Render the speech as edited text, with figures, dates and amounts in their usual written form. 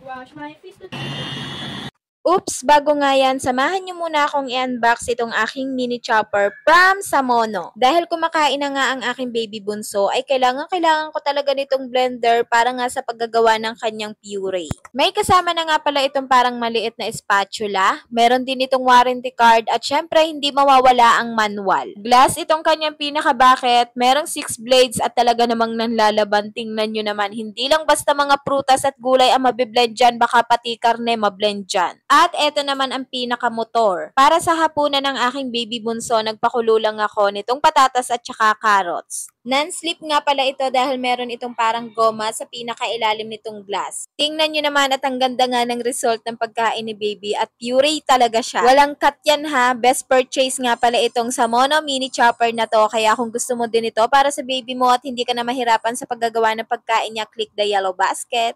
Wash my face to... Oops, bago nga yan, samahan niyo muna akong i-unbox itong aking mini chopper from Samono. Dahil kumakain na nga ang aking baby bunso, ay kailangan ko talaga nitong blender para nga sa paggagawa ng kanyang puree. May kasama na nga pala itong parang maliit na spatula, meron din itong warranty card, at syempre hindi mawawala ang manual. Glass itong kanyang pinaka-bucket, merong 6 blades at talaga namang nanlalaban. Tingnan nyo naman, hindi lang basta mga prutas at gulay ang mabiblend dyan, baka pati karne mablend dyan. At eto naman ang pinaka-motor. Para sa hapunan ng aking baby bunso, nagpakulo lang ako nitong patatas at saka carrots. Non-slip nga pala ito dahil meron itong parang goma sa pinakailalim nitong glass. Tingnan nyo naman at ang ganda nga ng result ng pagkain ni baby at puree talaga siya. Walang cut yan ha. Best purchase nga pala itong Samono mini chopper na to. Kaya kung gusto mo din ito para sa baby mo at hindi ka na mahirapan sa paggagawa ng pagkain niya, click the yellow basket.